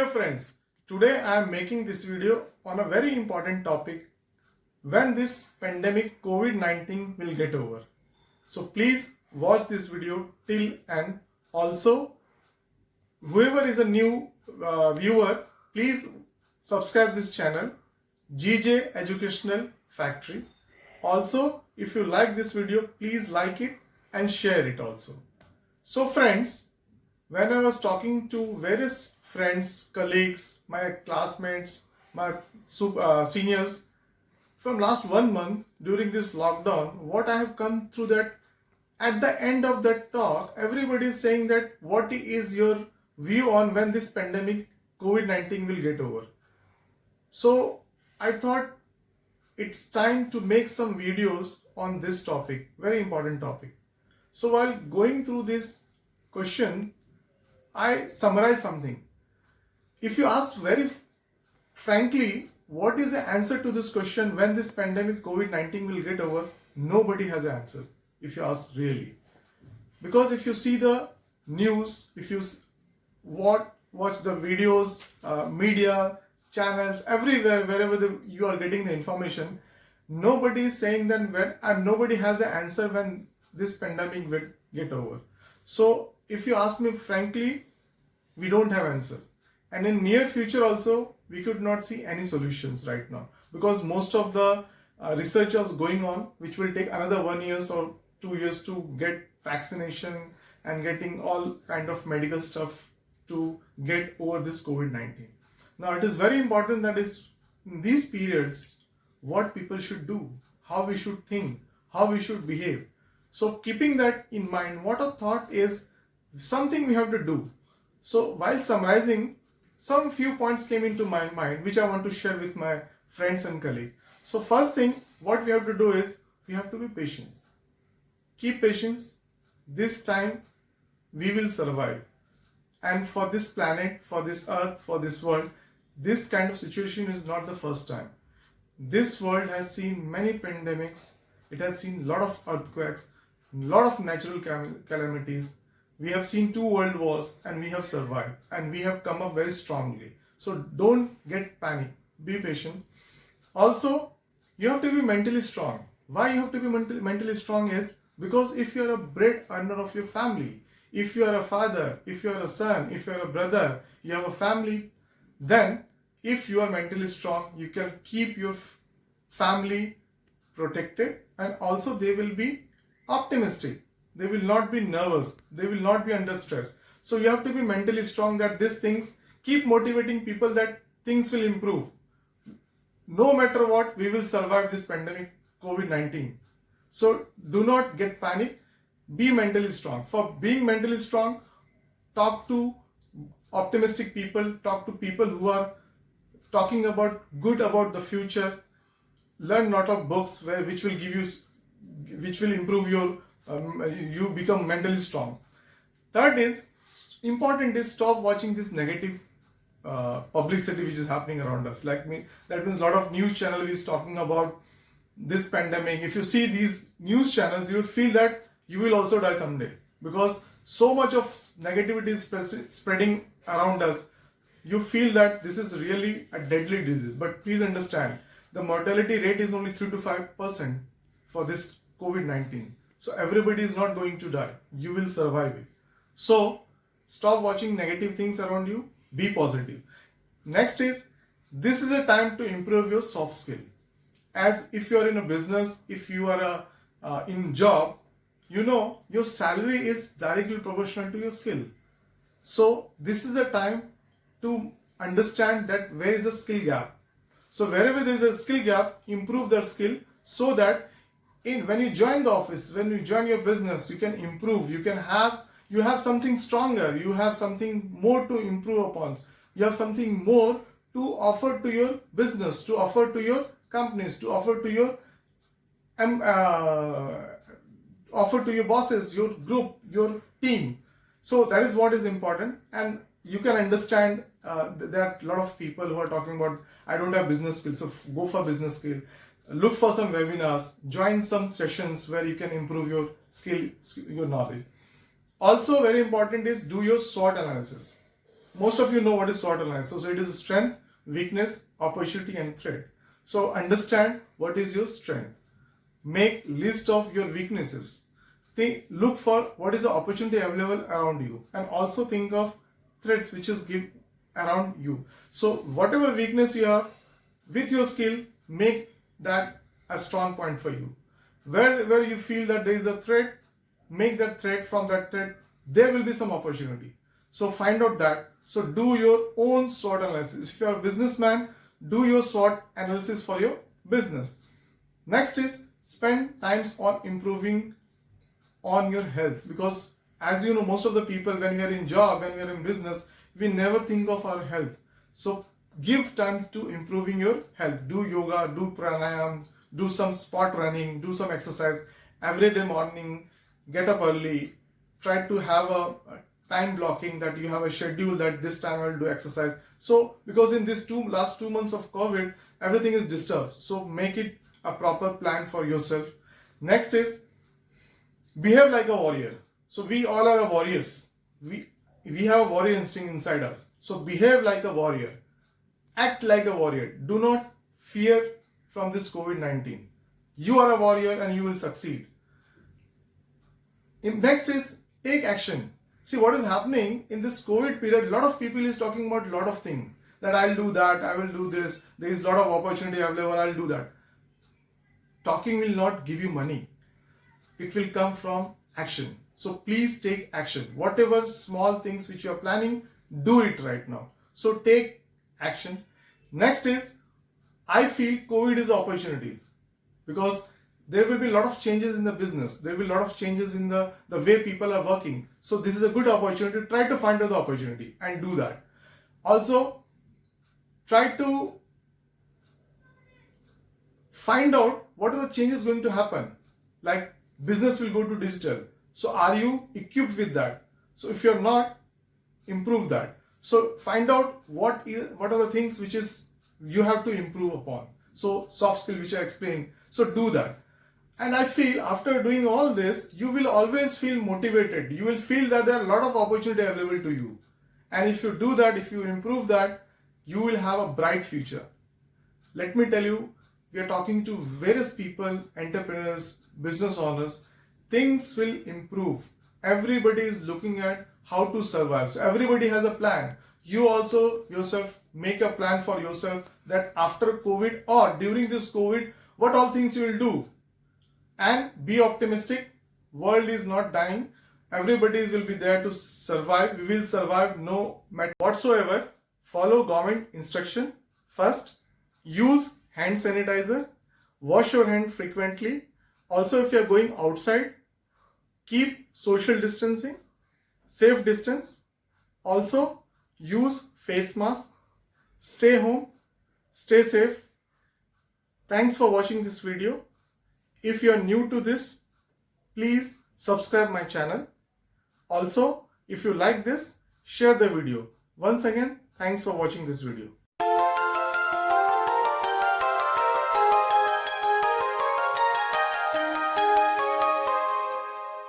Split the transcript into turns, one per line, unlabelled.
Dear friends, today I am making this video on a very important topic, when this pandemic COVID-19 will get over. So please watch this video till end. Also, whoever is a new viewer, please subscribe this channel, GJ Educational Factory. Also, if you like this video, please like it and share it also. So friends, when I was talking to various friends, colleagues, my classmates, my seniors, from last 1 month during this lockdown, what I have come through, that at the end of that talk, everybody is saying that what is your view on when this pandemic COVID-19 will get over. So I thought it's time to make some videos on this topic, very important topic. So while going through this question, I summarize something. If you ask very frankly, what is the answer to this question, when this pandemic COVID-19 will get over, nobody has an answer, if you ask really. Because if you see the news, if you watch the videos, media, channels, everywhere, wherever you are getting the information, nobody is saying that when, and nobody has an answer when this pandemic will get over. So if you ask me frankly, we don't have answer. And in near future also, we could not see any solutions right now, because most of the research is going on, which will take another 1 year or 2 years to get vaccination and getting all kind of medical stuff to get over this COVID-19. Now it is very important that is in these periods, what people should do, how we should think, how we should behave. So keeping that in mind, what a thought is something we have to do. So while summarizing, some few points came into my mind, which I want to share with my friends and colleagues. So first thing, what we have to do is, we have to be patient. Keep patience. This time, we will survive. And for this planet, for this earth, for this world, this kind of situation is not the first time. This world has seen many pandemics. It has seen a lot of earthquakes, a lot of natural calamities. We have seen 2 world wars and we have survived, and we have come up very strongly. So don't get panic, be patient. Also, you have to be mentally strong. Why you have to be mentally strong is because if you are a bread earner of your family, if you are a father, if you are a son, if you are a brother, you have a family, then if you are mentally strong, you can keep your family protected, and also they will be optimistic. They will not be nervous. They will not be under stress. So you have to be mentally strong, that these things keep motivating people that things will improve. No matter what, we will survive this pandemic COVID-19. So do not get panic. Be mentally strong. For being mentally strong, talk to optimistic people. Talk to people who are talking about good about the future. Learn lot of books which will give you, which will improve your you become mentally strong. Third is important is stop watching this negative publicity which is happening around us. Like me, that means a lot of news channel is talking about this pandemic. If you see these news channels, you will feel that you will also die someday, because so much of negativity is spreading around us. You feel that this is really a deadly disease. But please understand, the mortality rate is only 3 to 5% for this COVID-19. So everybody is not going to die. You will survive it. So stop watching negative things around you. Be positive. Next is, this is a time to improve your soft skill. As if you are in a business, if you are in job, you know your salary is directly proportional to your skill. So this is a time to understand that where is the skill gap. So wherever there is a skill gap, improve that skill, so that when you join the office, when you join your business, you can improve. You have something stronger. You have something more to improve upon. You have something more to offer to your business, to offer to your companies, to offer to your bosses, your group, your team. So that is what is important. And you can understand that a lot of people who are talking about, I don't have business skills, so go for business skill. Look for some webinars, join some sessions where you can improve your skill, your knowledge. Also very important is do your SWOT analysis. most of you know what is SWOT analysis. So it is strength, weakness, opportunity, and threat. So understand what is your strength. Make list of your weaknesses. Look for what is the opportunity available around you, and also think of threats which is give around you. So whatever weakness you have, with your skill, make that a strong point for you. Where you feel that there is a threat, make that threat. From that threat, there will be some opportunity. So find out that. So do your own SWOT analysis. If you are a businessman, do your SWOT analysis for your business. Next is spend times on improving on your health, because as you know, most of the people, when we are in job, when we are in business, we never think of our health. So give time to improving your health. Do yoga, do pranayam, do some spot running, do some exercise every day morning. Get up early. Try to have a time blocking, that you have a schedule that this time I will do exercise. So because in this last 2 months of COVID, everything is disturbed. So make it a proper plan for yourself. Next is behave like a warrior. So we all are warriors. We have a warrior instinct inside us. So behave like a warrior. Act like a warrior. Do not fear from this COVID-19. You are a warrior and you will succeed. Next is take action. See what is happening in this COVID period. A lot of people is talking about a lot of things. That I'll do that, I will do this. There is a lot of opportunity available, I'll do that. Talking will not give you money. It will come from action. So please take action. Whatever small things which you are planning, do it right now. So take action. Next is, I feel COVID is an opportunity, because there will be a lot of changes in the business. There will be a lot of changes in the way people are working. So this is a good opportunity. Try to find out the opportunity and do that. Also, try to find out what are the changes going to happen. Like business will go to digital. So are you equipped with that? So if you're not, improve that. So find out what are the things which is you have to improve upon. So soft skill which I explained. So do that. And I feel after doing all this, you will always feel motivated. You will feel that there are a lot of opportunity available to you. And if you do that, if you improve that, you will have a bright future. Let me tell you, we are talking to various people, entrepreneurs, business owners. Things will improve. Everybody is looking at how to survive. So everybody has a plan. You also yourself make a plan for yourself, that after COVID or during this COVID, what all things you will do. And be optimistic. World is not dying. Everybody will be there to survive. We will survive no matter whatsoever. Follow government instruction. First, use hand sanitizer. Wash your hand frequently. Also, if you are going outside, keep social distancing, safe distance. Also, use face mask. Stay home. Stay safe. Thanks for watching this video. If you are new to this, please subscribe my channel. Also, if you like this, share the video. Once again, thanks for watching this video.